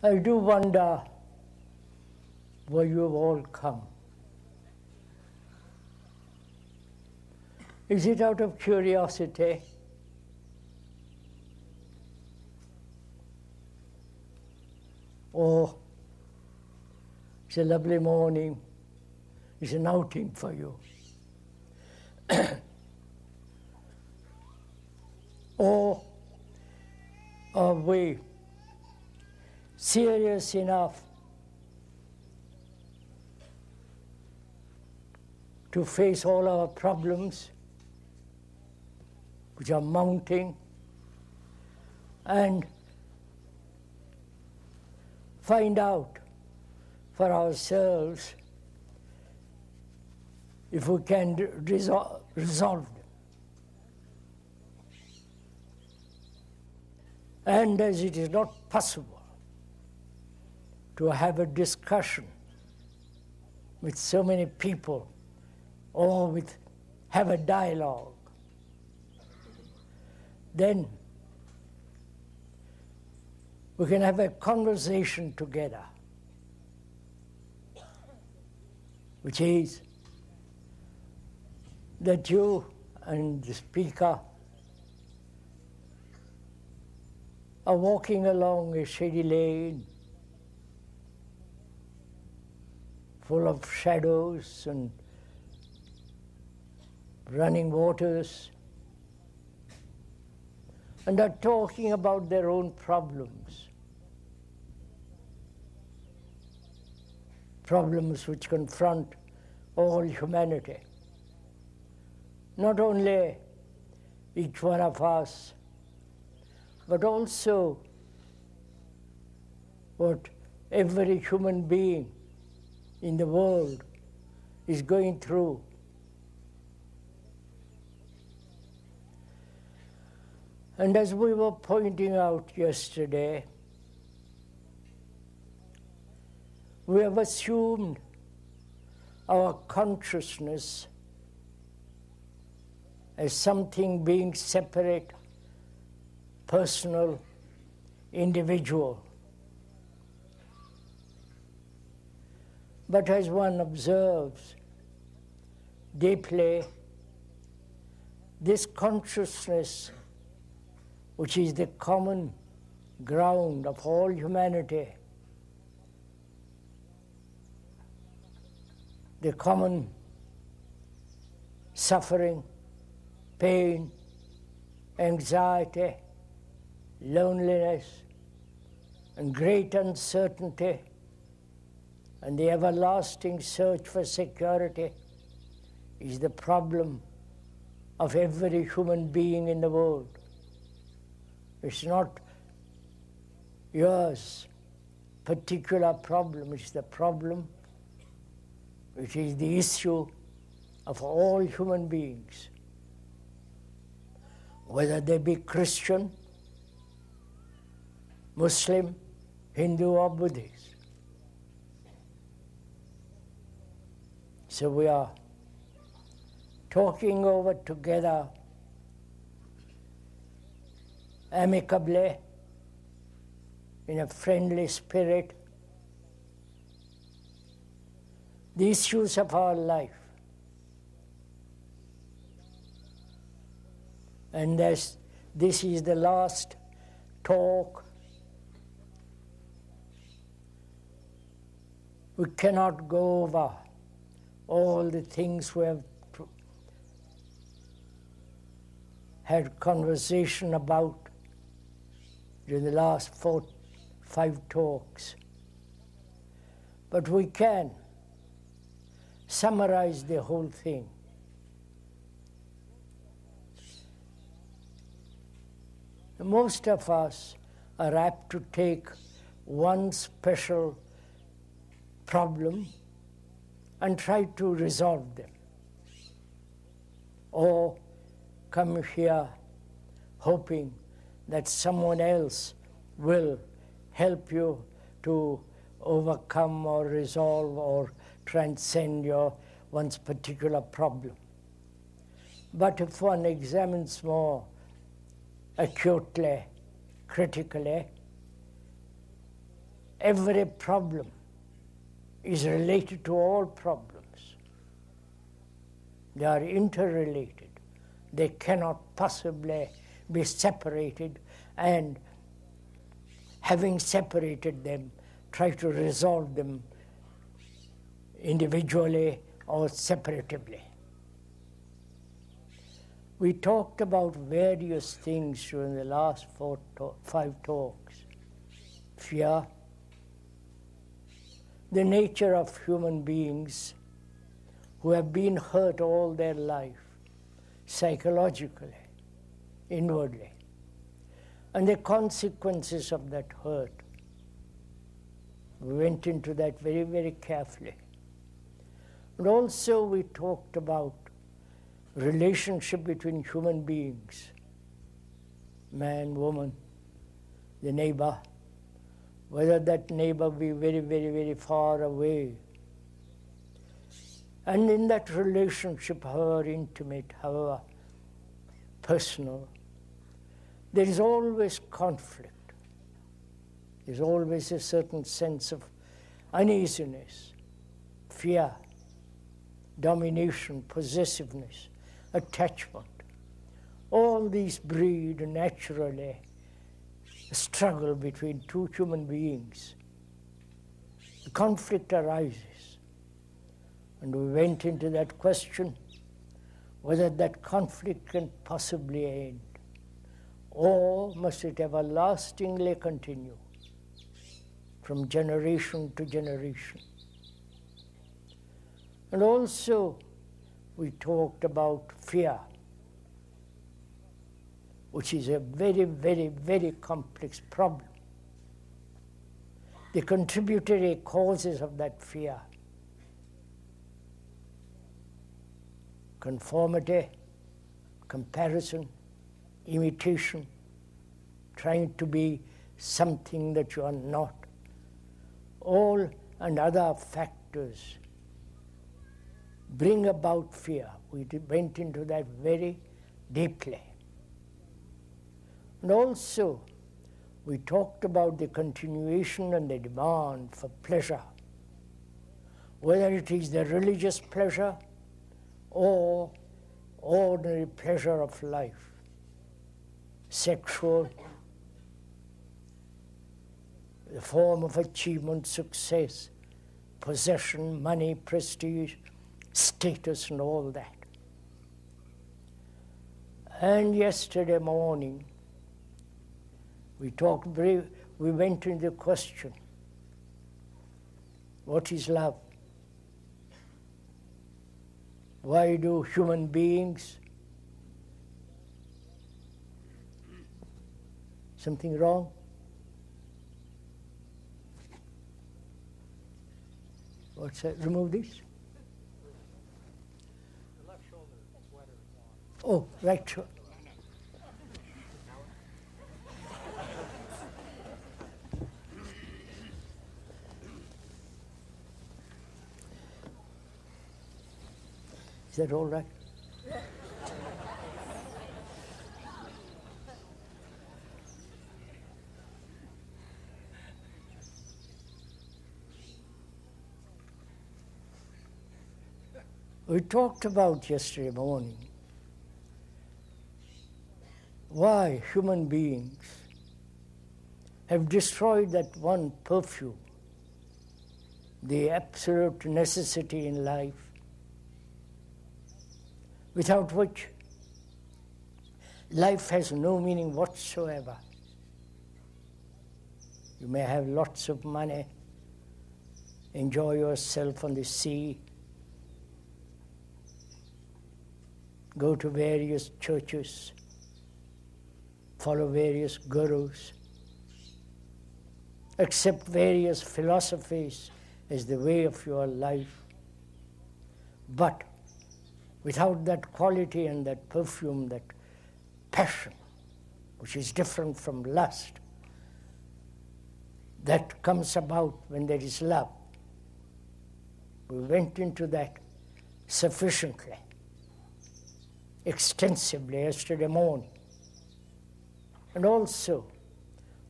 I do wonder where you've all come. Is it out of curiosity? Or it's a lovely morning, it's an outing for you? Or are we serious enough to face all our problems which are mounting and find out for ourselves if we can resolve them? And as it is not possible to have a discussion with so many people or have a dialogue, then we can have a conversation together, which is that you and the speaker are walking along a shady lane full of shadows and running waters, and are talking about their own problems, problems which confront all humanity. Not only each one of us, but also what every human being in the world is going through. And as we were pointing out yesterday, we have assumed our consciousness as something being separate, personal, individual. But as one observes deeply, this consciousness, which is the common ground of all humanity, the common suffering, pain, anxiety, loneliness, and great uncertainty, and the everlasting search for security, is the problem of every human being in the world. It's not yours particular problem, it's the problem which is the issue of all human beings, whether they be Christian, Muslim, Hindu or Buddhist. So we are talking over together amicably, in a friendly spirit, the issues of our life. And as this is the last talk, we cannot go over all the things we have had conversation about during the last 5 talks. But we can summarize the whole thing. Most of us are apt to take one special problem and try to resolve them, or come here hoping that someone else will help you to overcome or resolve or transcend one's particular problem. But if one examines more acutely, critically, every problem is related to all problems. They are interrelated. They cannot possibly be separated, and having separated them, try to resolve them individually or separatively. We talked about various things during the last 5 talks. Fear, the nature of human beings who have been hurt all their life, psychologically, inwardly, and the consequences of that hurt. We went into that very, very carefully. And also we talked about relationship between human beings, man, woman, the neighbor, whether that neighbor be very, very, very far away. And in that relationship, however intimate, however personal, there is always conflict. There's always a certain sense of uneasiness, fear, domination, possessiveness, attachment. All these breed naturally a struggle between two human beings. The conflict arises. And we went into that question, whether that conflict can possibly end, or must it everlastingly continue from generation to generation. And also, we talked about fear, which is a very, very, very complex problem. The contributory causes of that fear: conformity, comparison, imitation, trying to be something that you are not. All and other factors bring about fear. We went into that very deeply. And also, we talked about the continuation and the demand for pleasure, whether it is the religious pleasure or ordinary pleasure of life, sexual, the form of achievement, success, possession, money, prestige, status, and all that. And yesterday morning, we went into the question, what is love? Why do human beings? Something wrong? What's that? Remove this? The left shoulder sweater is Oh, on. right shoulder. Is that all right? We talked about yesterday morning why human beings have destroyed that one perfume, the absolute necessity in life, without which life has no meaning whatsoever. You may have lots of money, enjoy yourself on the sea, go to various churches, follow various gurus, accept various philosophies as the way of your life. But without that quality and that perfume, that passion, which is different from lust, that comes about when there is love. We went into that sufficiently, extensively yesterday morning. And also,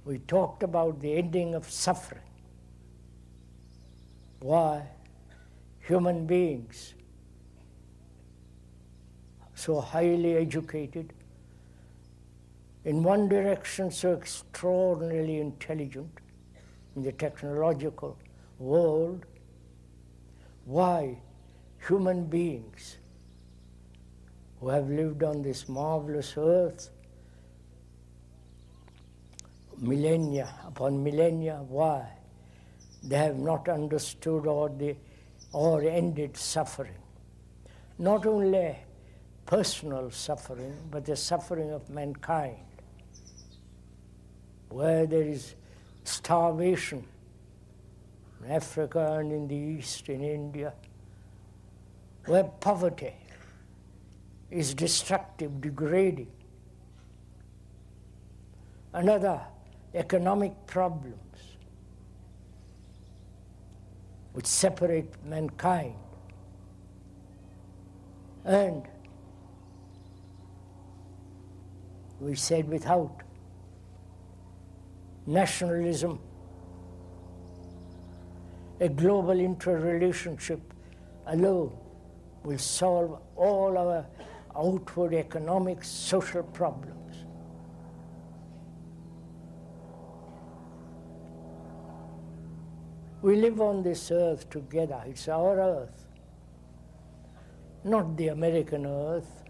we talked about the ending of suffering. why human beings, so highly educated, in one direction so extraordinarily intelligent in the technological world, why human beings who have lived on this marvelous earth millennia upon millennia, why they have not understood or ended suffering. Not only personal suffering, but the suffering of mankind, where there is starvation in Africa and in the East, in India, where poverty is destructive, degrading, and other economic problems which separate mankind. And we said without nationalism, a global interrelationship alone will solve all our outward economic, social problems. We live on this earth together. It's our earth, not the American earth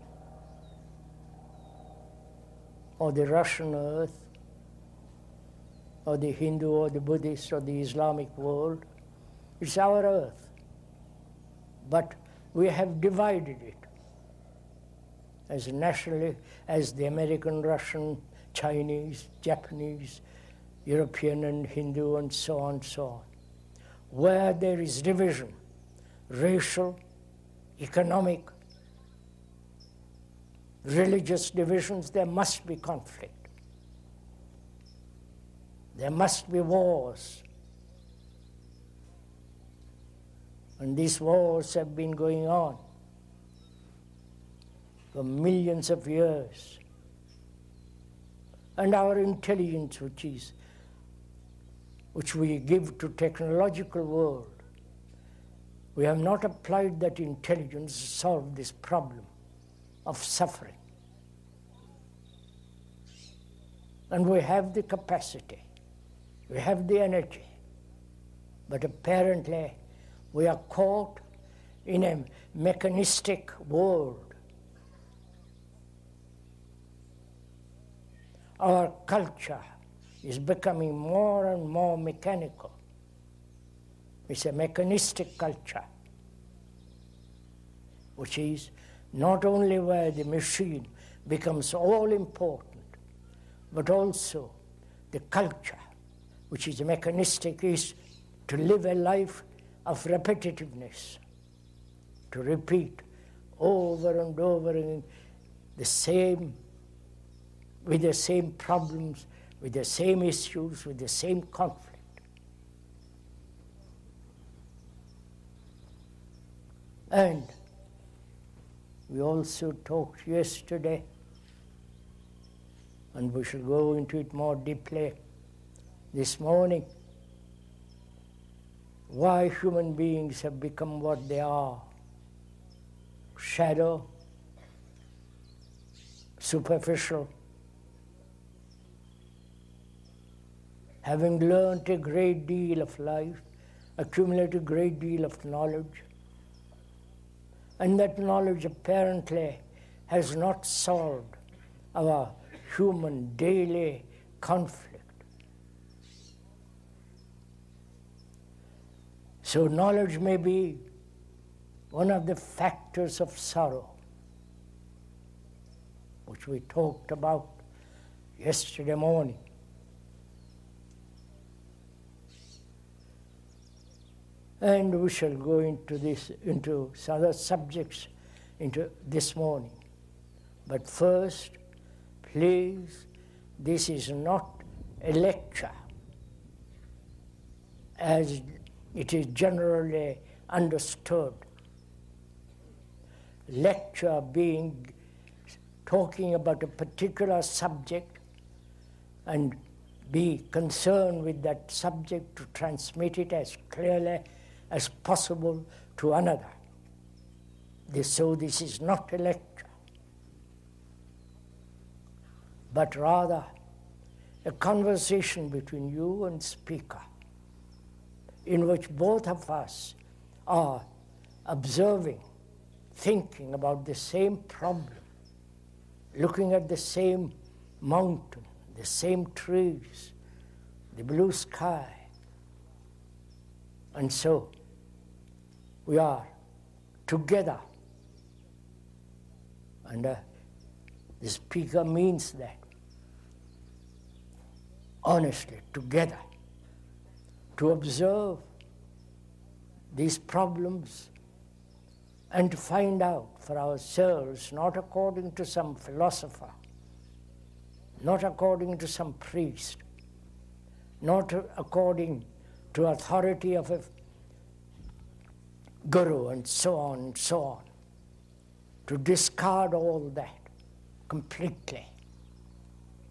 or the Russian earth or the Hindu or the Buddhist or the Islamic world. It's our earth. But we have divided it as nationally as the American, Russian, Chinese, Japanese, European and Hindu and so on, so on. Where there is division, racial, economic, religious divisions, there must be conflict. There must be wars. And these wars have been going on for millions of years. And our intelligence, which we give to technological world, we have not applied that intelligence to solve this problem of suffering. And we have the capacity, we have the energy, but apparently we are caught in a mechanistic world. Our culture is becoming more and more mechanical. It's a mechanistic culture, which is not only where the machine becomes all important, but also the culture, which is mechanistic, is to live a life of repetitiveness, to repeat over and over again the same, with the same problems, with the same issues, with the same conflict. And we also talked yesterday, and we shall go into it more deeply this morning, why human beings have become what they are: shadow, superficial, having learnt a great deal of life, accumulated a great deal of knowledge, and that knowledge apparently has not solved our human daily conflict. So knowledge may be one of the factors of sorrow, which we talked about yesterday morning. And we shall go into other subjects into this morning. But first, please, this is not a lecture as it is generally understood. Lecture being talking about a particular subject and be concerned with that subject to transmit it as clearly as possible to another. So this is not a lecture, but rather a conversation between you and speaker, in which both of us are observing, thinking about the same problem, looking at the same mountain, the same trees, the blue sky. And so we are together. And the speaker means that, honestly, together, to observe these problems and to find out for ourselves, not according to some philosopher, not according to some priest, not according to authority of a guru and so on and so on, to discard all that completely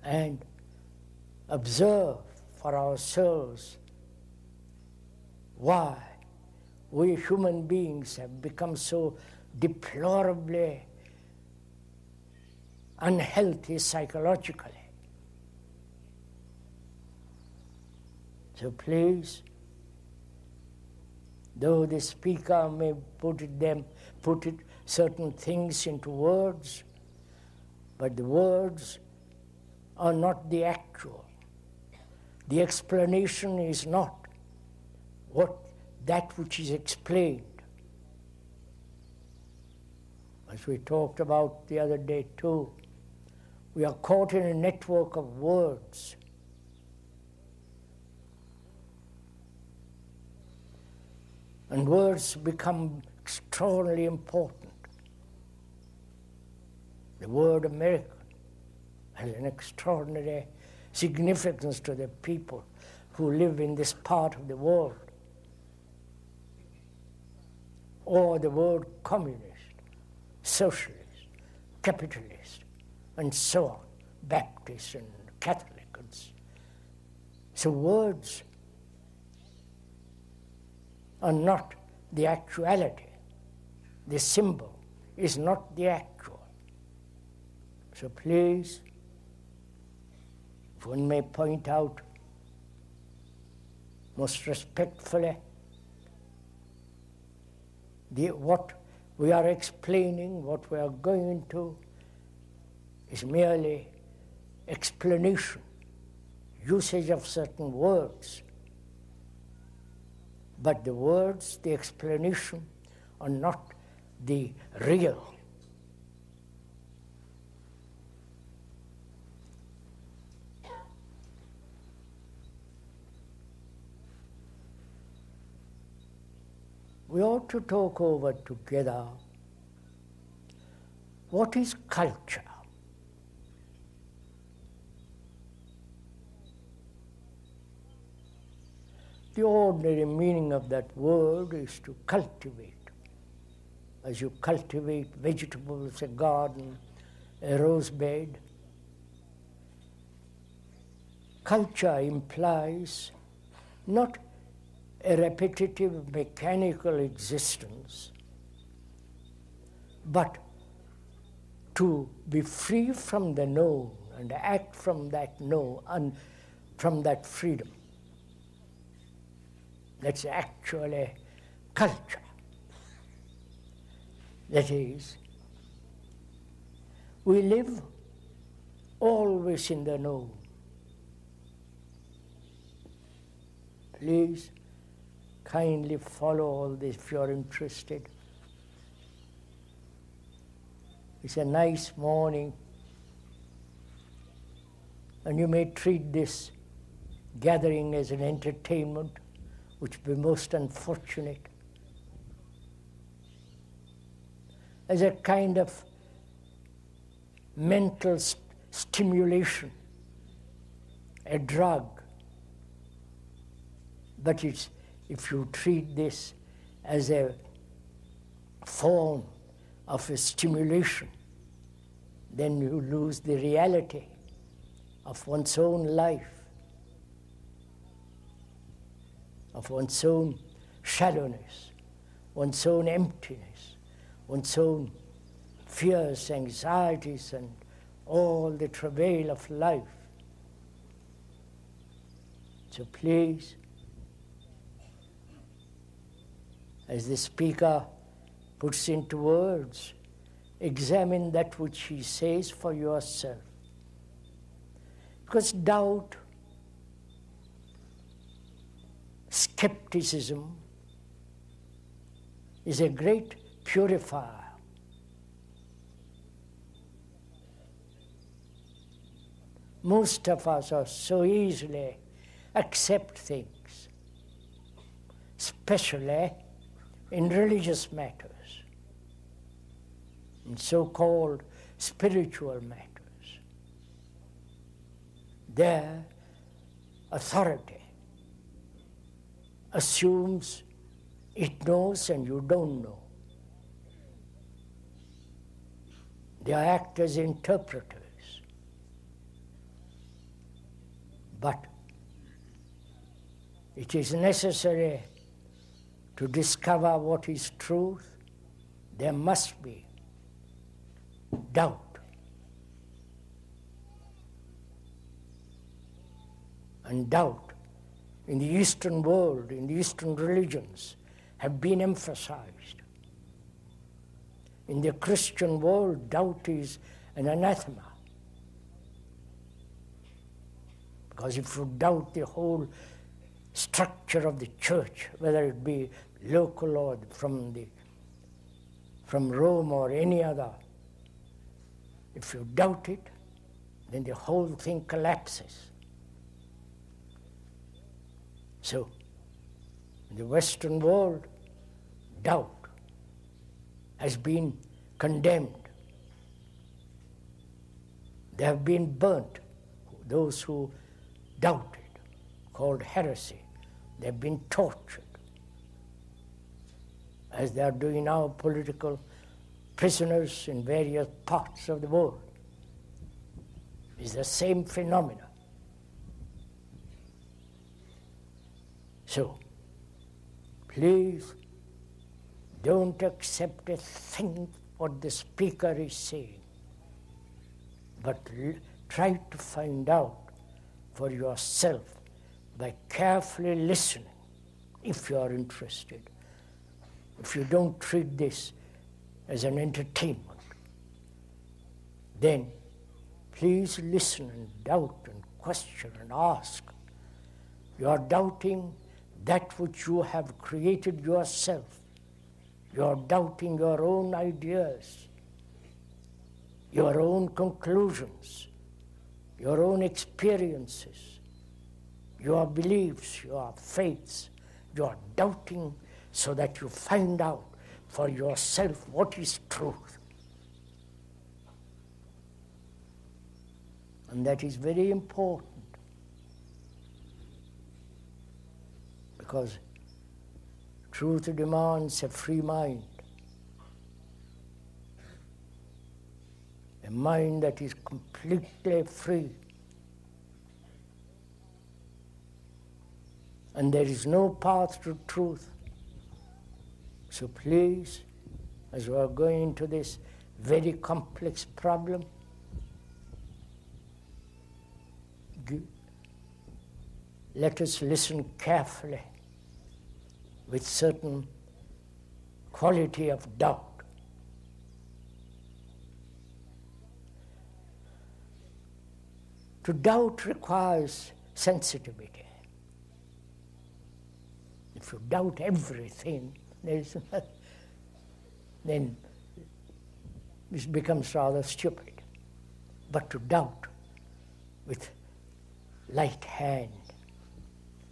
and observe for ourselves why we human beings have become so deplorably unhealthy psychologically. So please, though the speaker may put certain things into words, but the words are not the actual. The explanation is not that which is explained. As we talked about the other day too, we are caught in a network of words. And words become extraordinarily important. The word American has an extraordinary significance to the people who live in this part of the world. Or the word communist, socialist, capitalist, and so on, Baptist and Catholic. So words are not the actuality. The symbol is not the actual. So please, if one may point out most respectfully, what we are explaining, what we are going into, is merely explanation, usage of certain words. But the words, the explanation, are not the real. We ought to talk over together what is culture. The ordinary meaning of that word is to cultivate. As you cultivate vegetables, a garden, a rose bed. Culture implies not a repetitive, mechanical existence, but to be free from the known and act from that known and from that freedom. That's actually culture. That is, we live always in the known. Please kindly follow all this if you are interested. It's a nice morning, and you may treat this gathering as an entertainment, which would be most unfortunate, as a kind of mental stimulation, a drug. But if you treat this as a form of a stimulation, then you lose the reality of one's own life, of one's own shallowness, one's own emptiness, one's own fears, anxieties, and all the travail of life. So please, as the speaker puts into words, examine that which he says for yourself. Because doubt, skepticism, is a great purifier. Most of us are so easily accept things, especially in religious matters, in so-called spiritual matters. Their authority assumes it knows and you don't know. They act as interpreters. But it is necessary to discover what is truth. There must be doubt. And doubt in the Eastern world, in the Eastern religions, have been emphasized. In the Christian world, doubt is an anathema. Because if you doubt the whole structure of the church, whether it be local or from Rome or any other, if you doubt it, then the whole thing collapses. So, in the Western world, doubt has been condemned. They have been burnt, those who doubted, called heresy. They have been tortured, as they are doing now political prisoners in various parts of the world. It's the same phenomena. So, please don't accept a thing what the speaker is saying, but try to find out for yourself by carefully listening, if you are interested. If you don't treat this as an entertainment, then please listen and doubt and question and ask. You are doubting that which you have created yourself. You are doubting your own ideas, your own conclusions, your own experiences, your beliefs, your faiths. You are doubting so that you find out for yourself what is truth. And that is very important, because truth demands a free mind, a mind that is completely free. And there is no path to truth. So please, as we are going into this very complex problem, let us listen carefully with certain quality of doubt. To doubt requires sensitivity. If you doubt everything, then it becomes rather stupid. But to doubt with light hand,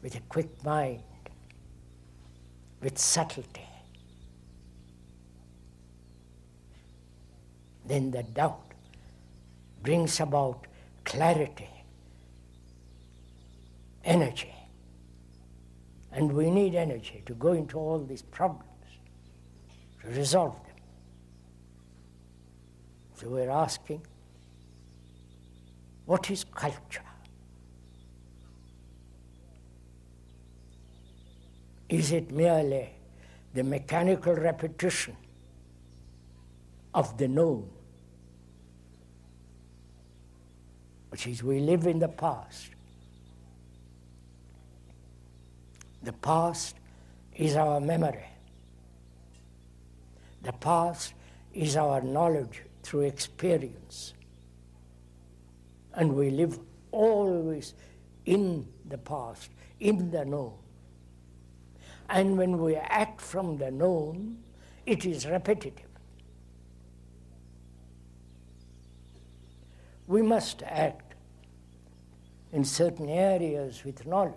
with a quick mind, with subtlety, then the doubt brings about clarity, energy. And we need energy to go into all these problems, to resolve them. So we're asking, what is culture? Is it merely the mechanical repetition of the known? Which is, we live in the past. The past is our memory. The past is our knowledge through experience. And we live always in the past, in the known. And when we act from the known, it is repetitive. We must act in certain areas with knowledge,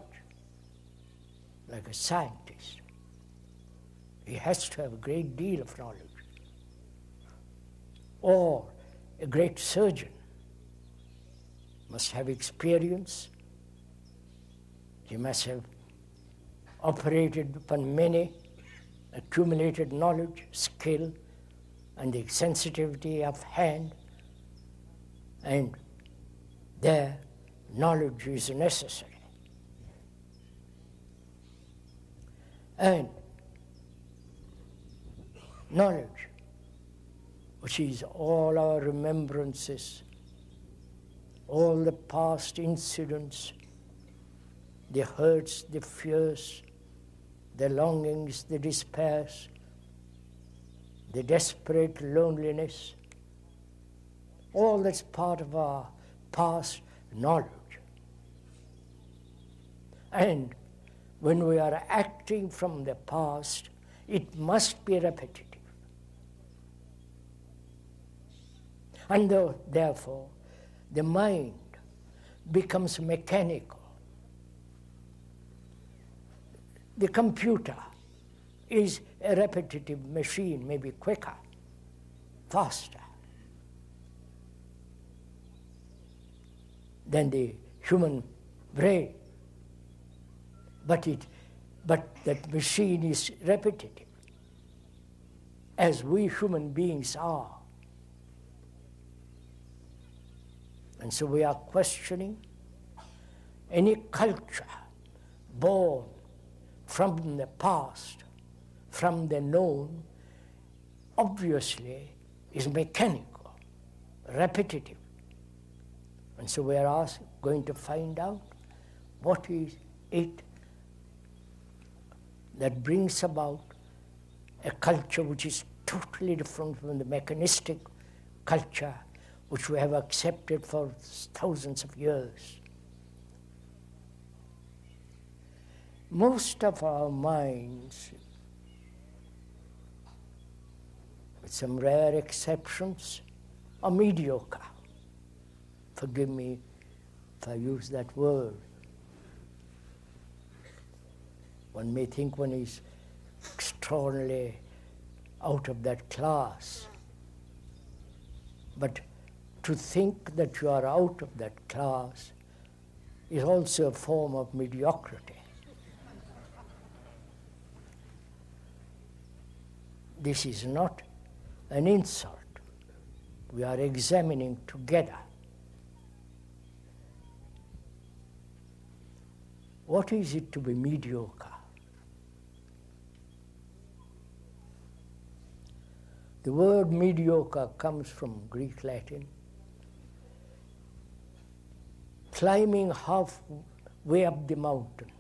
like a scientist. He has to have a great deal of knowledge. Or a great surgeon must have experience. He must have operated upon many, accumulated knowledge, skill, and the sensitivity of hand. And there, knowledge is necessary. And knowledge, which is all our remembrances, all the past incidents, the hurts, the fears, the longings, the despairs, the desperate loneliness, all that's part of our past knowledge. And when we are acting from the past, it must be repetitive. And therefore, the mind becomes mechanical. The computer is a repetitive machine, maybe quicker, faster than the human brain. But that machine is repetitive, as we human beings are. And so we are questioning any culture born from the past, from the known, obviously is mechanical, repetitive. And so we are going to find out what is it that brings about a culture which is totally different from the mechanistic culture which we have accepted for thousands of years. Most of our minds, with some rare exceptions, are mediocre. Forgive me if I use that word. One may think one is extraordinarily out of that class. But to think that you are out of that class is also a form of mediocrity. This is not an insult. We are examining together. What is it to be mediocre? The word mediocre comes from Greek Latin, climbing halfway up the mountain.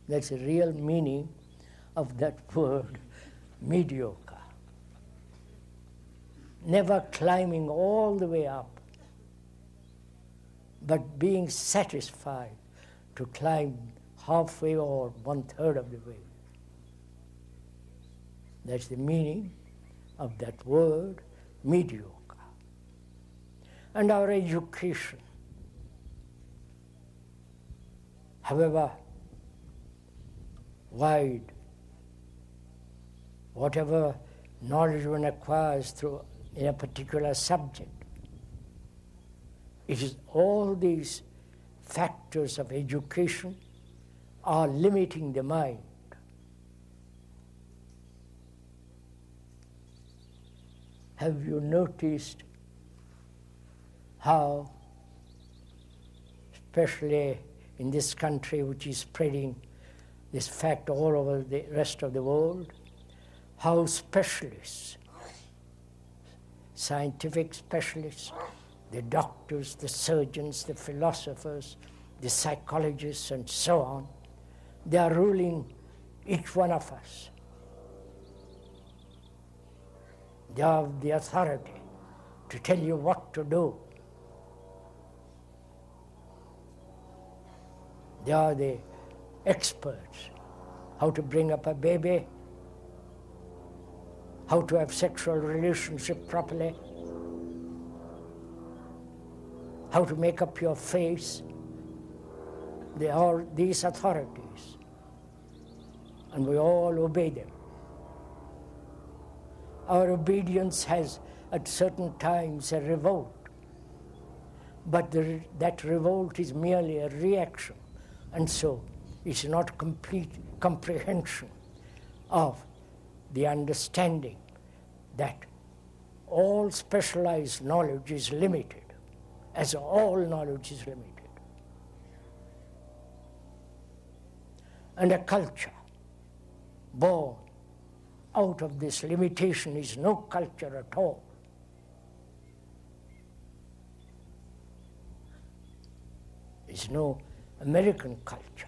That's the real meaning of that word, mediocre. Never climbing all the way up, but being satisfied to climb halfway or 1/3 of the way. That's the meaning of that word, mediocre. And our education, however wide, whatever knowledge one acquires in a particular subject, it is all these factors of education are limiting the mind. Have you noticed how especially in this country which is spreading this fact all over the rest of the world, how specialists, scientific specialists, the doctors, the surgeons, the philosophers, the psychologists, and so on, they are ruling each one of us. They have the authority to tell you what to do. They are the experts, how to bring up a baby, how to have sexual relationship properly, how to make up your face. They are these authorities, and we all obey them. Our obedience has at certain times a revolt, but that revolt is merely a reaction, and so it's not complete comprehension of the understanding that all specialized knowledge is limited, as all knowledge is limited. And a culture born out of this limitation is no culture at all. It's no American culture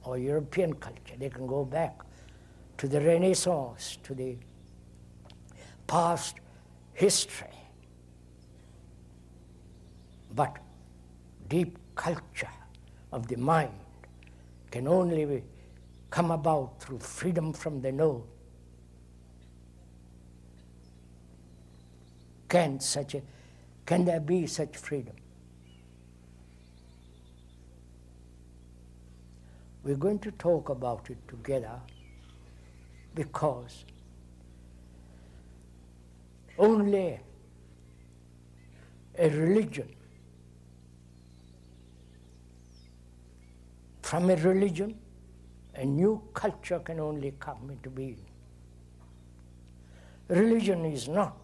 or European culture. They can go back to the Renaissance, to the past history. But deep culture of the mind can only come about through freedom from the known. Can there be such freedom? We're going to talk about it together because only a religion, from a religion, a new culture can only come into being. Religion is not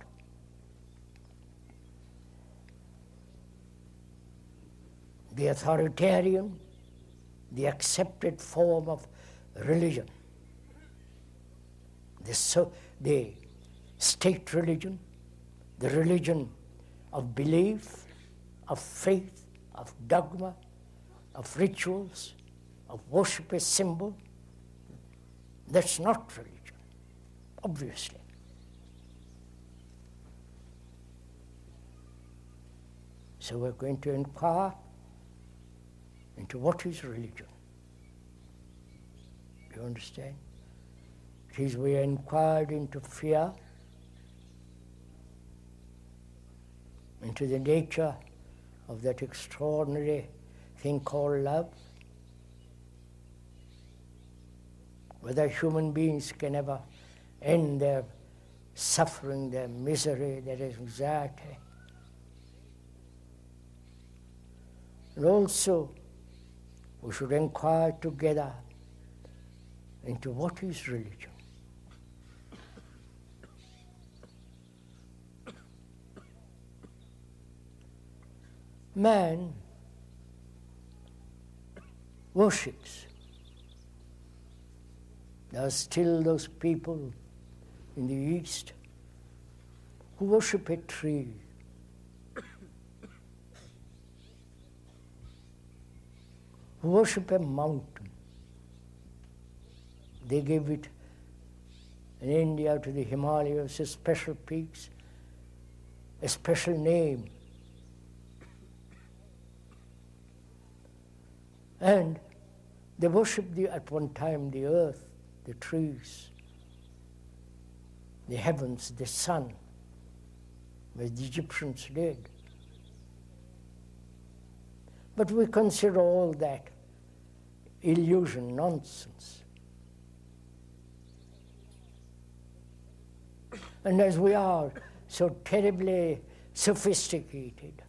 the authoritarian, the accepted form of religion, the state religion, the religion of belief, of faith, of dogma, of rituals, of worship as symbol. That's not religion, obviously. So we're going to inquire into what is religion. Do you understand? It is we inquired into fear, into the nature of that extraordinary thing called love, whether human beings can ever end their suffering, their misery, their anxiety. And also, we should inquire together into what is religion. Man worships. There are still those people in the East who worship a tree, who worship a mountain. They give it, in India, to the Himalayas, a special peaks, a special name. And they worship at one time the earth, the trees, the heavens, the sun, as the Egyptians did. But we consider all that illusion, nonsense. And as we are so terribly sophisticated,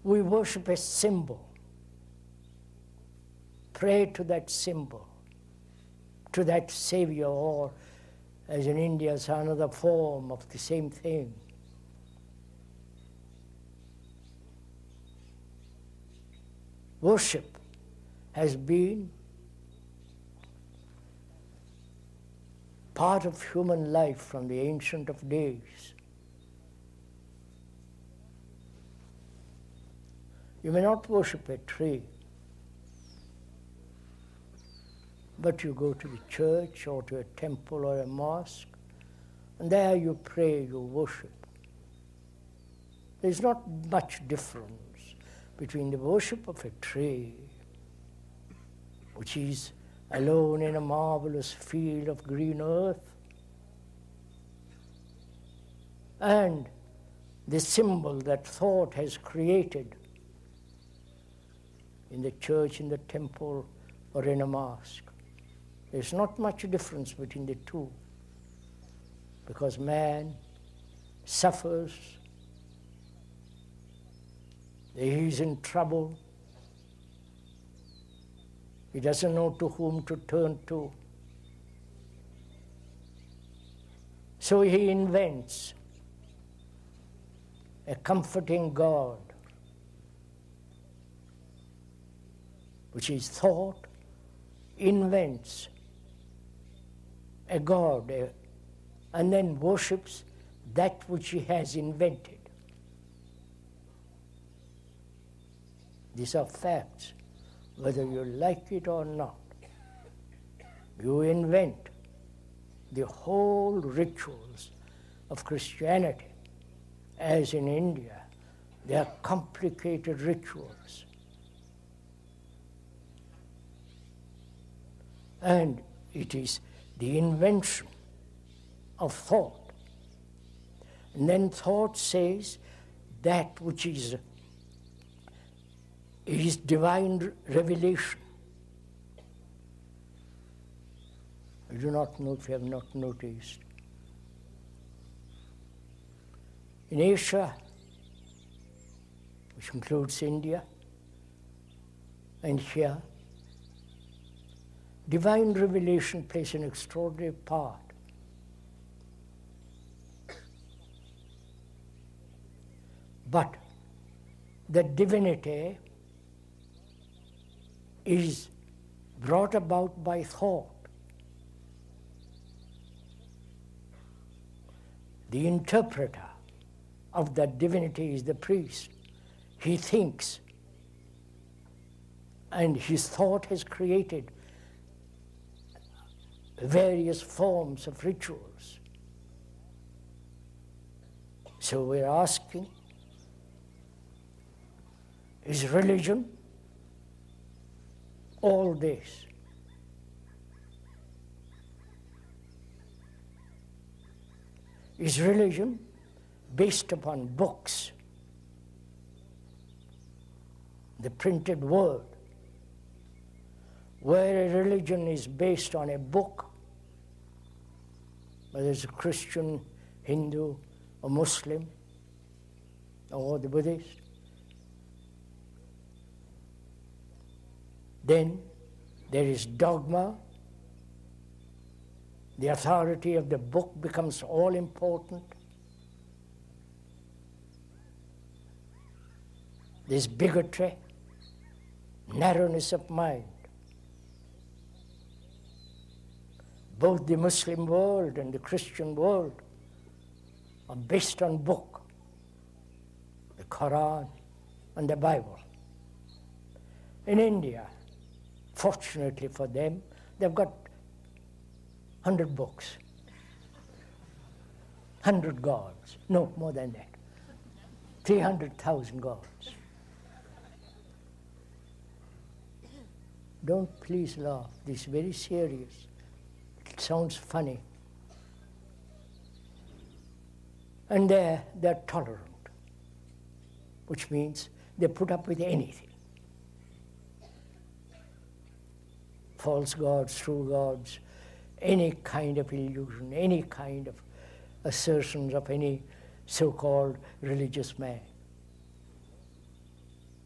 we worship a symbol, pray to that symbol, to that savior, or as in India, it's another form of the same thing. Worship has been part of human life from the ancient of days. You may not worship a tree, but you go to the church or to a temple or a mosque, and there you pray, you worship. There's not much difference between the worship of a tree, which is alone in a marvelous field of green earth, and the symbol that thought has created in the church, in the temple, or in a mosque. There's not much difference between the two, because man suffers, he is in trouble, he doesn't know to whom to turn to. So he invents a comforting God, which is thought, invents a God and then worships that which he has invented. These are facts, whether you like it or not. You invent the whole rituals of Christianity, as in India. They are complicated rituals. And it is the invention of thought. And then thought says that which is divine revelation. I do not know if you have not noticed. In Asia, which includes India, and here, divine revelation plays an extraordinary part. But the divinity is brought about by thought. The interpreter of that divinity is the priest. He thinks, and his thought has created various forms of rituals. So we're asking, is religion all this? Is religion based upon books, the printed word? Where a religion is based on a book, whether it's a Christian, Hindu, or Muslim, or the Buddhist, then there is dogma. The authority of the book becomes all important. There's bigotry, narrowness of mind. Both the Muslim world and the Christian world are based on book, the Quran and the Bible. In India, fortunately for them, they've got 100 books, 100 gods, no more than that, 300,000 gods. Don't please laugh, this is very serious. It sounds funny. And they're tolerant, which means they put up with anything. False gods, true gods, any kind of illusion, any kind of assertions of any so-called religious man.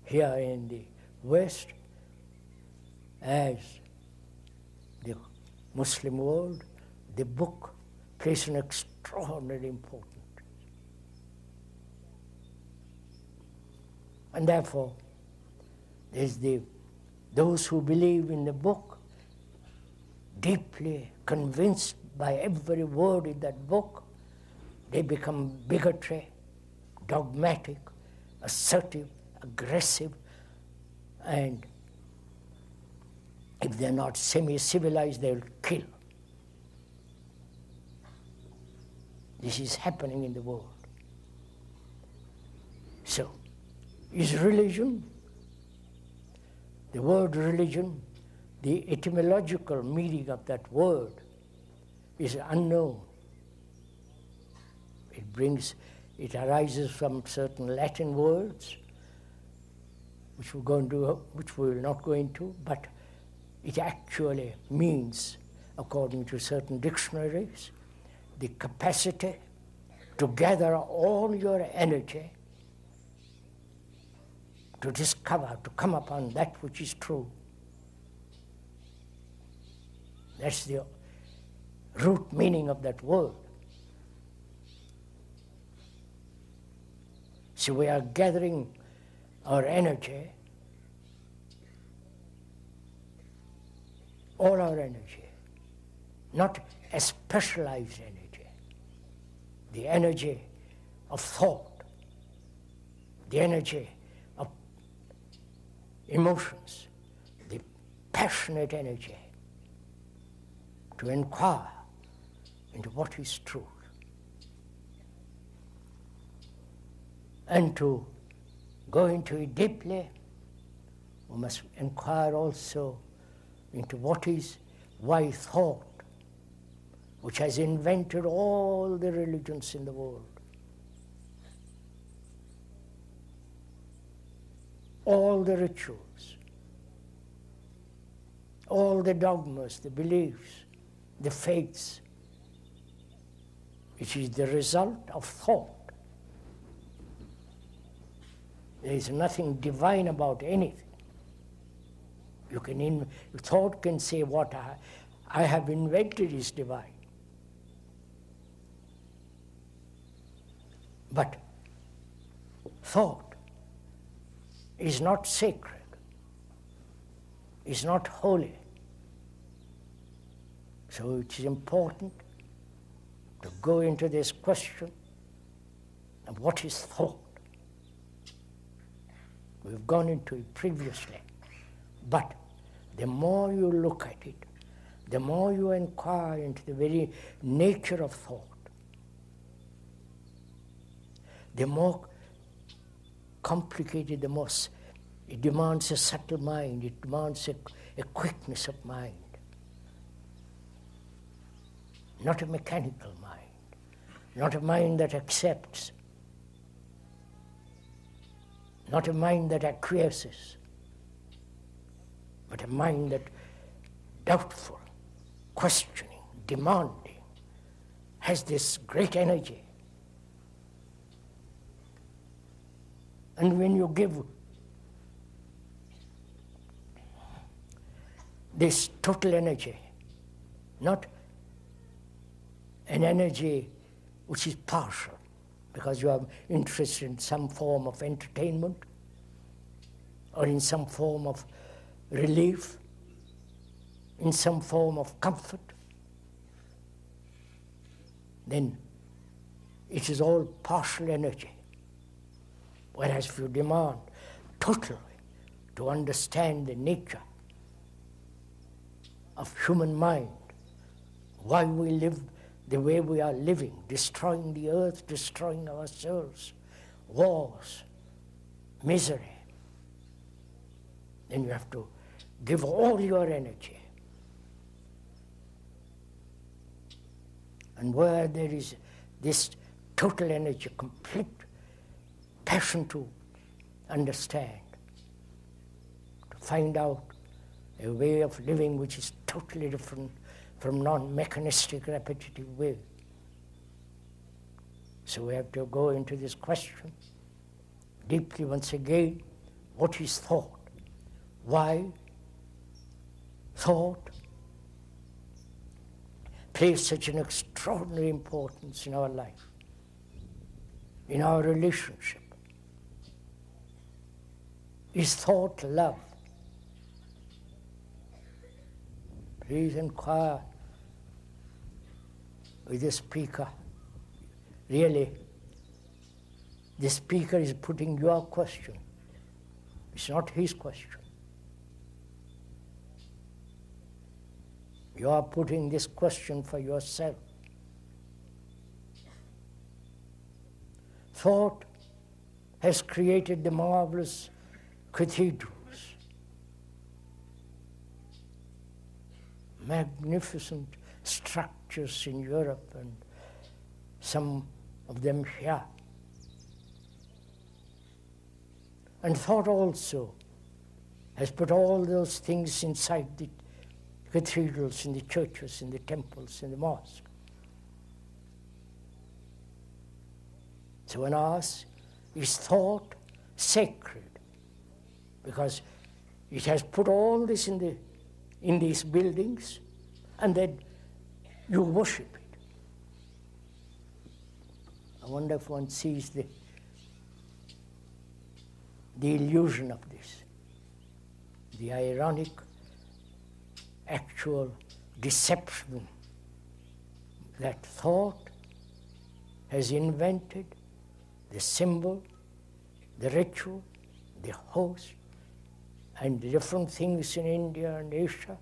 Here in the West, as the Muslim world, the book plays an extraordinary importance. And therefore, There's those who believe in the book, deeply convinced by every word in that book. They become bigotry, dogmatic, assertive, aggressive, and if they're not semi-civilized, they'll kill. This is happening in the world. So, is religion, the word religion, the etymological meaning of that word is unknown. It arises from certain Latin words, which we will not go into, but it actually means, according to certain dictionaries, the capacity to gather all your energy to discover, to come upon that which is true. That's the root meaning of that word. So we are gathering our energy, all our energy, not a specialized energy, the energy of thought, the energy of emotions, the passionate energy to inquire into what is truth. And to go into it deeply, we must inquire also into why thought, which has invented all the religions in the world, all the rituals, all the dogmas, the beliefs, the faiths, which is the result of thought. There is nothing divine about anything. Thought can say what I have invented is divine. But thought is not sacred, is not holy. So it is important to go into this question of what is thought. We've gone into it previously. But the more you look at it, the more you inquire into the very nature of thought, the more complicated, the more it demands a subtle mind, it demands a quickness of mind, not a mechanical mind, not a mind that accepts, not a mind that acquiesces, but a mind that doubtful, questioning, demanding, has this great energy. And when you give this total energy, not an energy which is partial, because you are interested in some form of entertainment or in some form of relief, in some form of comfort, then it is all partial energy. Whereas if you demand totally to understand the nature of human mind, why we live the way we are living, destroying the earth, destroying ourselves, wars, misery, then you have to give all your energy. And where there is this total energy, complete passion to understand, to find out a way of living which is totally different from non-mechanistic, repetitive way. So we have to go into this question deeply once again. What is thought? Why thought plays such an extraordinary importance in our life, in our relationship, Is thought love? Please inquire with the speaker. Really, the speaker is putting your question. It's not his question. You are putting this question for yourself. Thought has created the marvelous cathedrals, magnificent structures in Europe and some of them here. And thought also has put all those things inside the cathedrals, in the churches, in the temples, in the mosques. So when asked, is thought sacred? Because it has put all this in these buildings, and then you worship it. I wonder if one sees the illusion of this, the ironic, actual deception that thought has invented the symbol, the ritual, the host, and the different things in India and Asia.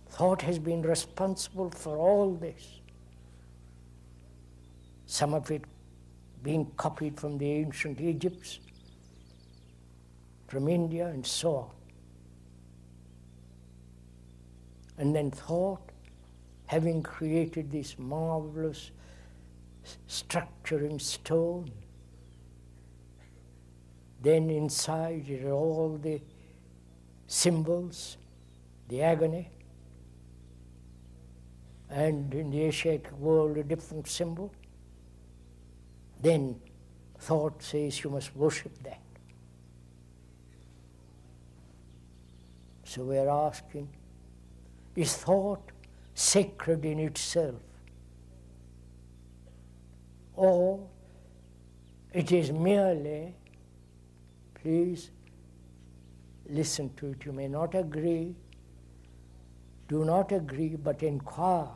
Thought has been responsible for all this. Some of it being copied from the ancient Egypts, from India, and so on. And then thought, having created this marvelous structure in stone, then inside it are all the symbols, the agony, and in the Asiatic world a different symbol. Then thought says you must worship that. So we are asking, is thought sacred in itself? Or it is merely, please listen to it, you may not agree, do not agree, but inquire.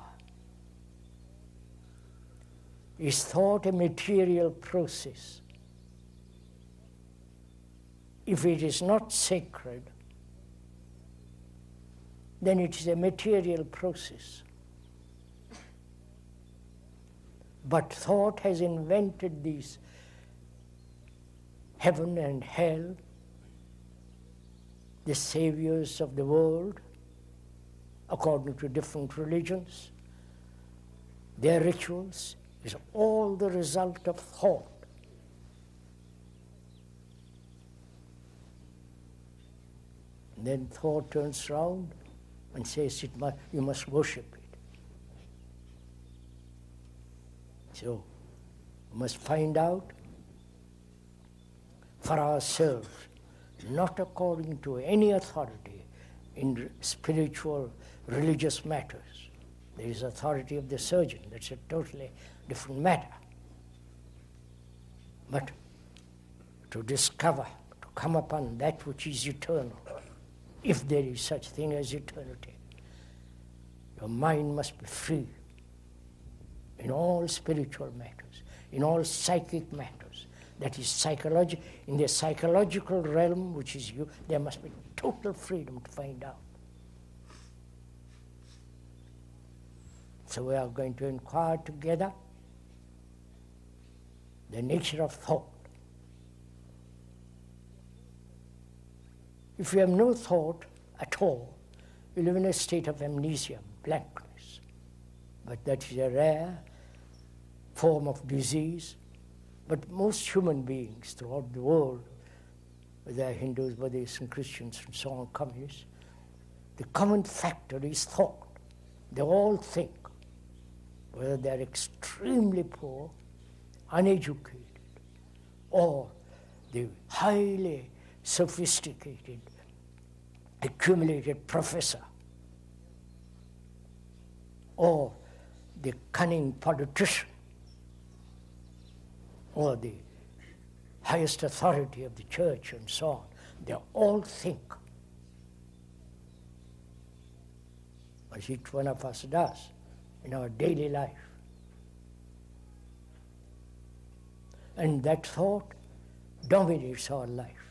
Is thought a material process? If it is not sacred, then it is a material process. But thought has invented these heaven and hell, the saviors of the world, according to different religions. Their rituals is all the result of thought. And then thought turns round and says, you must worship it. So, we must find out for ourselves, not according to any authority in spiritual, religious matters. There is authority of the surgeon, that's a totally different matter. But to discover, to come upon that which is eternal, if there is such thing as eternity, your mind must be free in all spiritual matters, in all psychic matters. That is in the psychological realm, which is you, there must be total freedom to find out. So we are going to inquire together the nature of thought. If you have no thought at all, you live in a state of amnesia, blankness. But that is a rare form of disease. But most human beings throughout the world, whether they are Hindus, Buddhists, and Christians, and so on, communists, the common factor is thought. They all think, whether they are extremely poor, uneducated, or the highly sophisticated, accumulated professor, or the cunning politician, or the highest authority of the church and so on. They all think, as each one of us does in our daily life. And that thought dominates our life.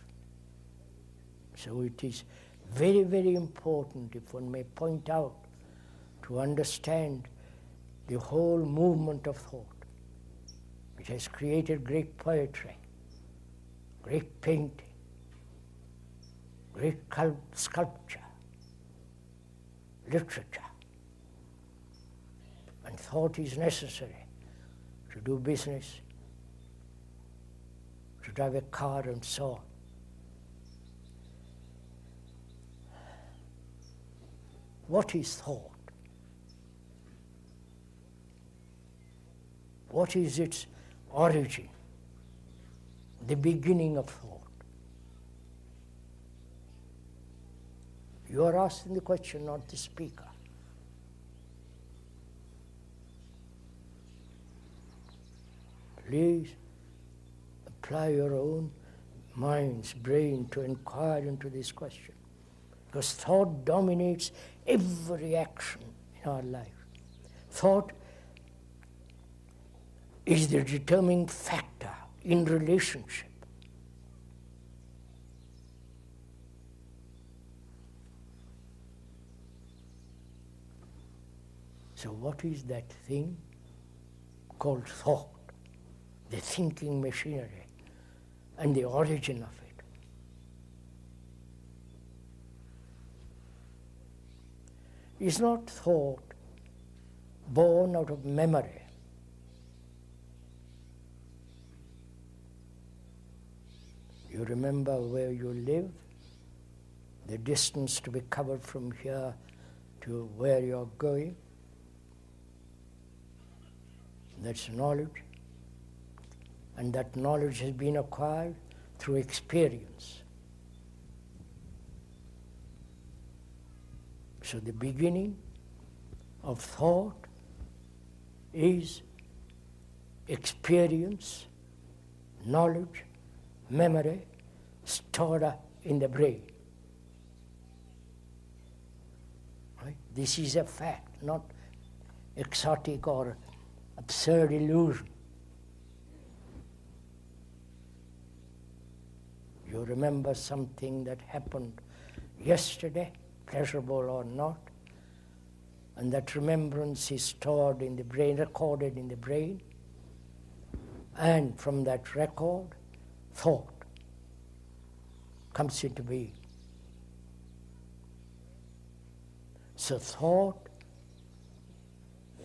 So it is very, very important, if one may point out, to understand the whole movement of thought, which has created great poetry, great painting, great sculpture, literature. And thought is necessary to do business, to drive a car and so on. What is thought? What is its origin? The beginning of thought. You are asking the question, not the speaker. Please apply your own mind's brain to inquire into this question, because thought dominates every action in our life. Thought is the determining factor in relationship. So what is that thing called thought? The thinking machinery and the origin of it. Is not thought born out of memory? You remember where you live, the distance to be covered from here to where you're going. That's knowledge. And that knowledge has been acquired through experience. So the beginning of thought is experience, knowledge, memory stored up in the brain. Right? This is a fact, not exotic or absurd illusion. You remember something that happened yesterday, pleasurable or not, and that remembrance is stored in the brain, recorded in the brain, and from that record, thought comes into being. So thought,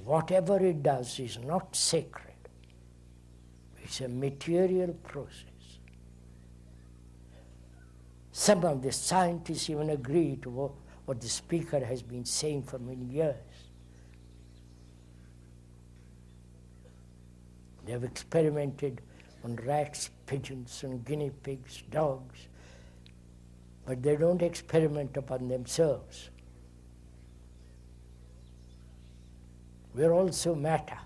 whatever it does, is not sacred. It's a material process. Some of the scientists even agree to what the speaker has been saying for many years. They have experimented on rats, pigeons, and guinea pigs, dogs, but they don't experiment upon themselves. We're also matter.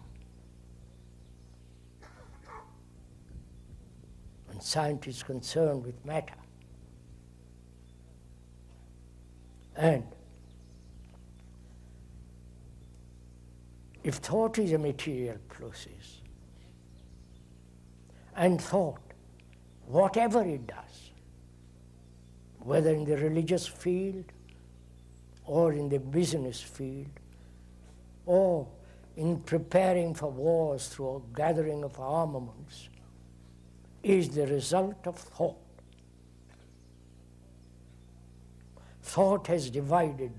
And science is concerned with matter. And if thought is a material process, and thought, whatever it does, whether in the religious field or in the business field or in preparing for wars through a gathering of armaments, is the result of thought. Thought has divided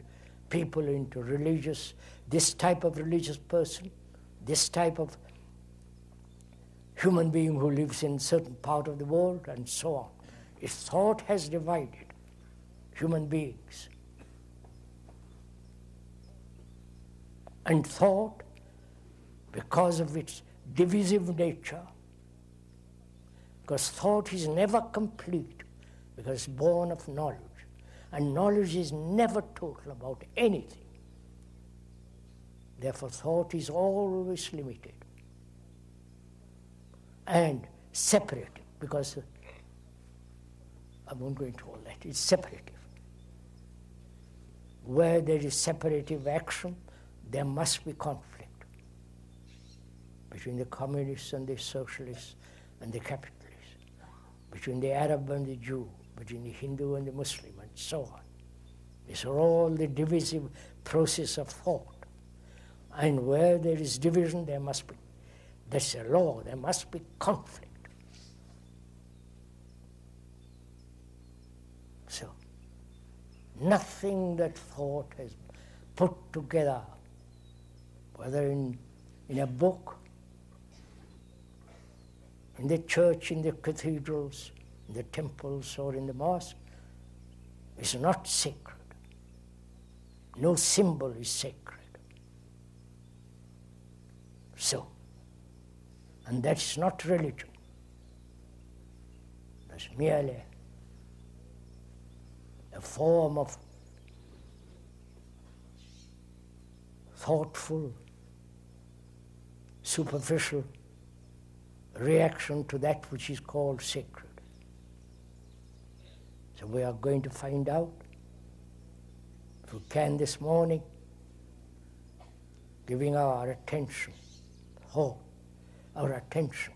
people into religious, this type of religious person, this type of human being who lives in a certain part of the world, and so on. If thought has divided human beings, and thought, because of its divisive nature, because thought is never complete, because it's born of knowledge, and knowledge is never total about anything. Therefore, thought is always limited and separated, because I won't go into all that. It's separative. Where there is separative action, there must be conflict between the communists and the socialists and the capitalists, between the Arab and the Jew, between the Hindu and the Muslim, and so on. These are all the divisive process of thought. And where there is division, there must be, that's a law, there must be conflict. So, nothing that thought has put together, whether in a book, in the church, in the cathedrals, in the temples, or in the mosque, is not sacred. No symbol is sacred. So, and that's not religion. That's merely a form of thoughtful, superficial reaction to that which is called sacred. So we are going to find out, if we can this morning, giving our attention, our attention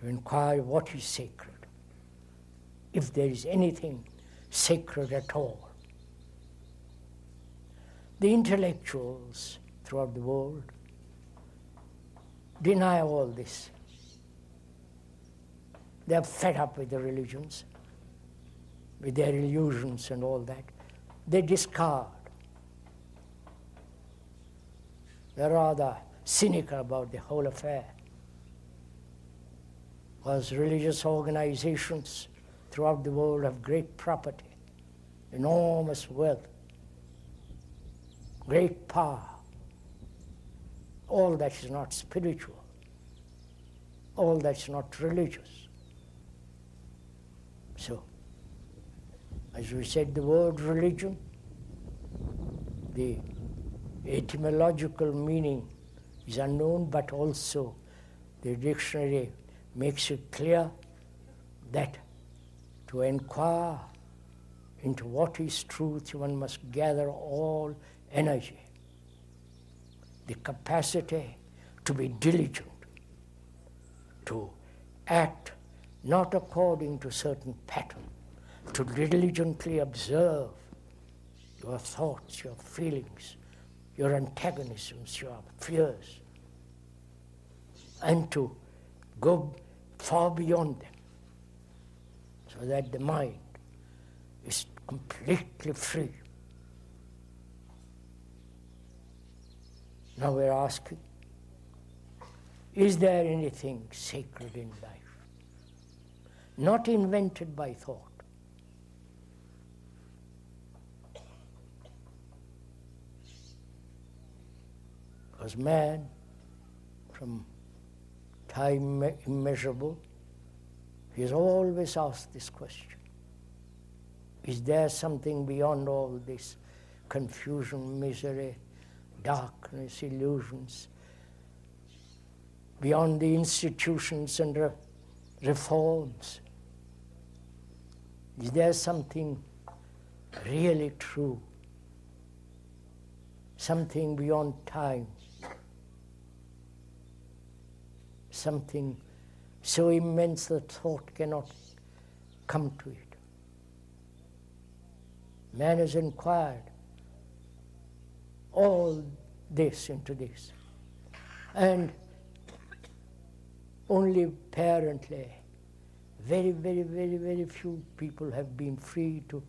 to inquire what is sacred, if there is anything sacred at all. The intellectuals throughout the world deny all this. They are fed up with the religions, with their illusions and all that. They discard. They're rather cynical about the whole affair, because religious organizations throughout the world have great property, enormous wealth, great power. All that is not spiritual, all that's not religious. So, as we said, the word religion, the etymological meaning is unknown, but also the dictionary makes it clear that to inquire into what is truth, one must gather all energy, the capacity to be diligent, to act not according to certain pattern, to diligently observe your thoughts, your feelings, your antagonisms, your fears, and to go far beyond them, so that the mind is completely free. Now we're asking, is there anything sacred in life? Not invented by thought. Because man, from time immeasurable, he has always asked this question. Is there something beyond all this confusion, misery, darkness, illusions, beyond the institutions and reforms? Is there something really true, something beyond time, something so immense that thought cannot come to it? Man has inquired all this into this, and only apparently very, very, very, very few people have been free to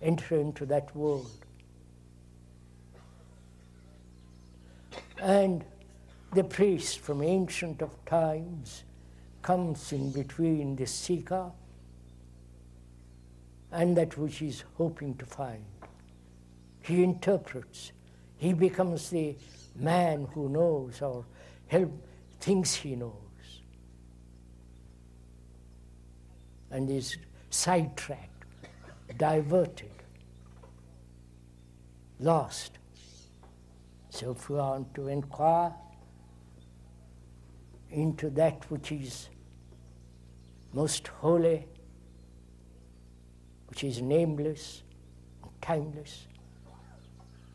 enter into that world. And the priest from ancient of times comes in between the seeker and that which he's hoping to find. He interprets. He becomes the man who knows or thinks he knows, and is sidetracked, diverted, lost. So if we want to inquire into that which is most holy, which is nameless, timeless.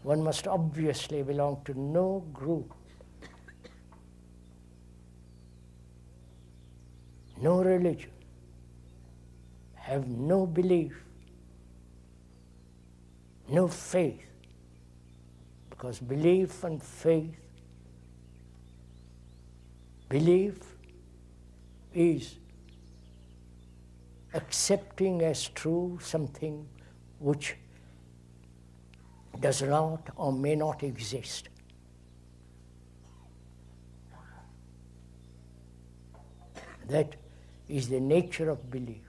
One must obviously belong to no group, no religion, have no belief, no faith, because belief and faith, belief is accepting as true something which does not or may not exist. That is the nature of belief.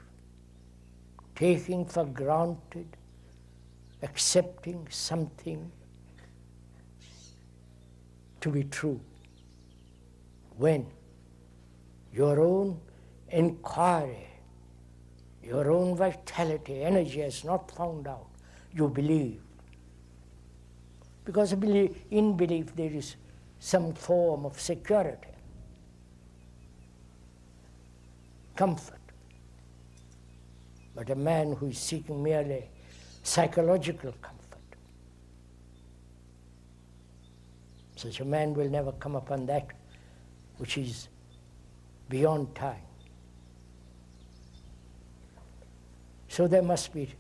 Taking for granted, accepting something to be true, when your own inquiry, your own vitality, energy has not found out, you believe. Because in belief there is some form of security, comfort. But a man who is seeking merely psychological comfort, such a man will never come upon that which is beyond time. So there must be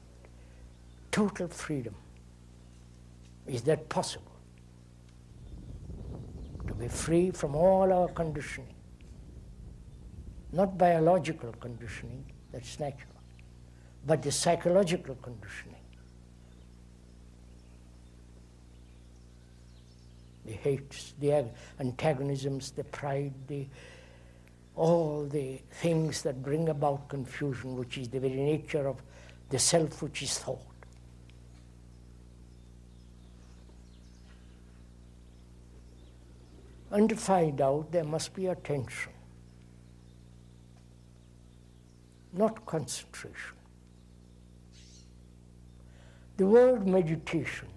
total freedom. Is that possible? To be free from all our conditioning. Not biological conditioning, that's natural, but the psychological conditioning. The hates, the antagonisms, the pride, all the things that bring about confusion, which is the very nature of the self which is thought. And to find out, there must be attention, not concentration. The word meditation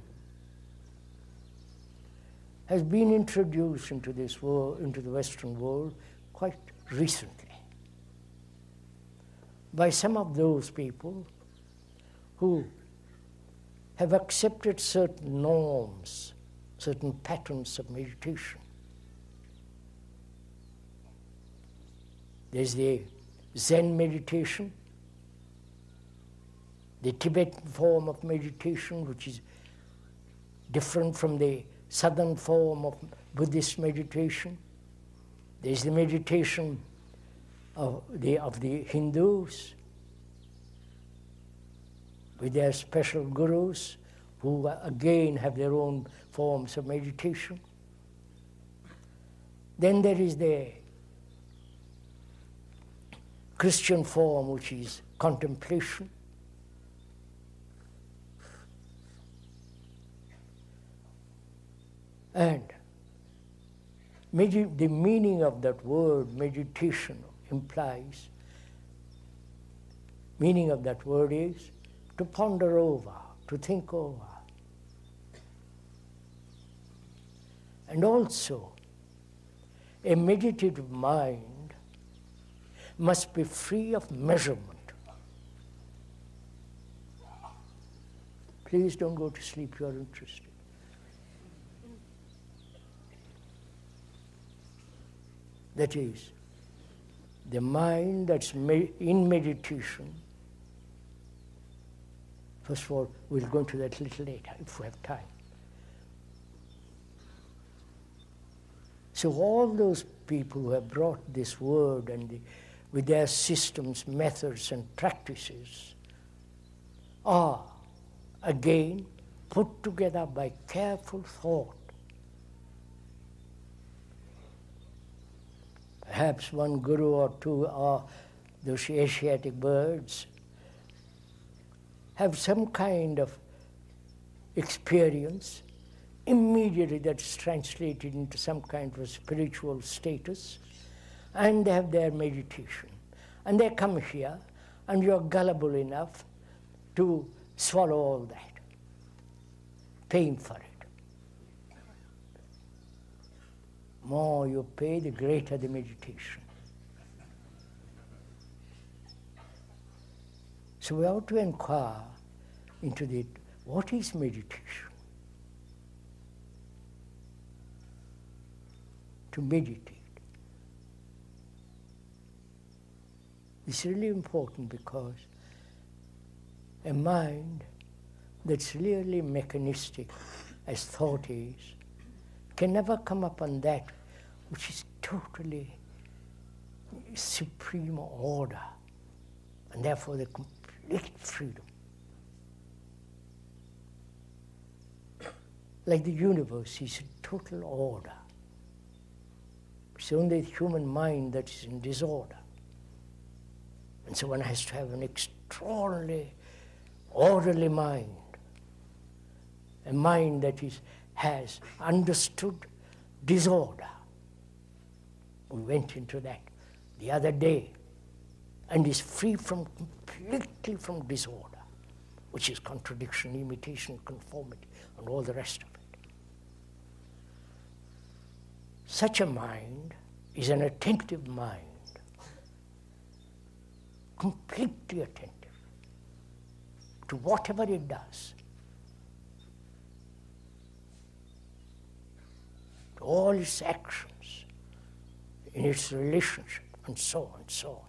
has been introduced into this world, into the Western world, quite recently by some of those people who have accepted certain norms, certain patterns of meditation. There's the Zen meditation, the Tibetan form of meditation, which is different from the southern form of Buddhist meditation. There's the meditation of the Hindus with their special gurus, who again have their own forms of meditation. Then there is the Christian form, which is contemplation. And the meaning of that word, meditation, implies, meaning of that word is to ponder over, to think over. And also, a meditative mind must be free of measurement. Please don't go to sleep, you are interested. That is, the mind that's in meditation. First of all, we'll go into that a little later, if we have time. So all those people who have brought this word and with their systems, methods, and practices are, again, put together by careful thought. Perhaps one guru or two, or those Asiatic birds, have some kind of experience. Immediately that's translated into some kind of spiritual status, and they have their meditation. And they come here, and you're gullible enough to swallow all that, paying for it. More you pay, the greater the meditation. So we have to inquire into what is meditation? To meditate. It's really important because a mind that's really mechanistic, as thought is, can never come upon that which is totally supreme order, and therefore the complete freedom. Like the universe is in total order. It's only the human mind that is in disorder. And so one has to have an extraordinarily orderly mind, a mind that has understood disorder. We went into that the other day, and is free completely from disorder, which is contradiction, imitation, conformity, and all the rest of it. Such a mind is an attentive mind, completely attentive to whatever it does, to all its actions, in its relationship, and so on and so on.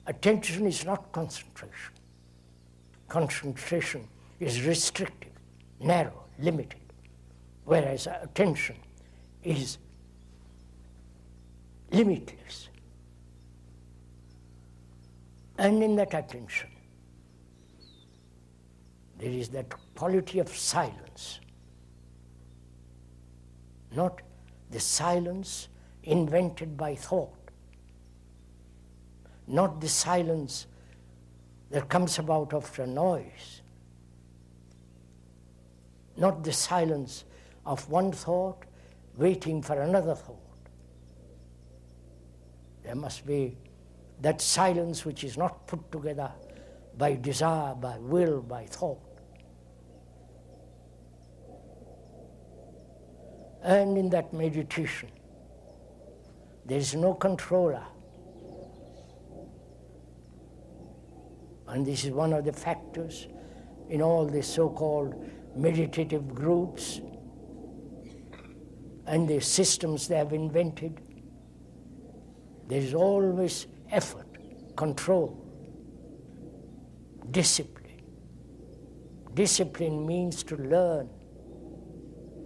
Attention is not concentration. Concentration is restrictive, narrow, limited, whereas attention is limitless. And in that attention, there is that quality of silence, not the silence invented by thought, not the silence that comes about after noise, not the silence of one thought waiting for another thought. There must be that silence which is not put together by desire, by will, by thought. And in that meditation, there is no controller. And this is one of the factors in all the so-called meditative groups and the systems they have invented. There is always effort, control, discipline. Discipline means to learn,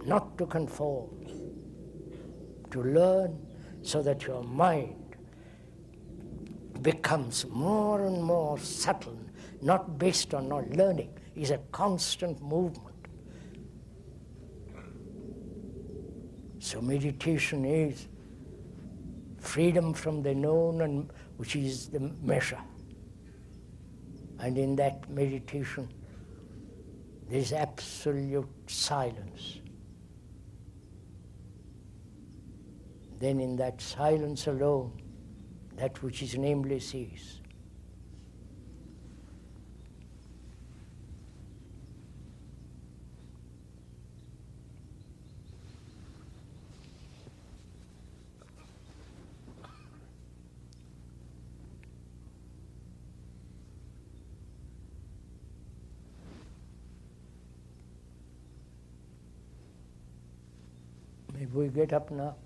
not to conform. To learn so that your mind becomes more and more subtle, not based on not learning, is a constant movement. So meditation is freedom from the known, and which is the measure. And in that meditation, there is absolute silence. Then in that silence alone, that which is nameless is. Maybe we get up now.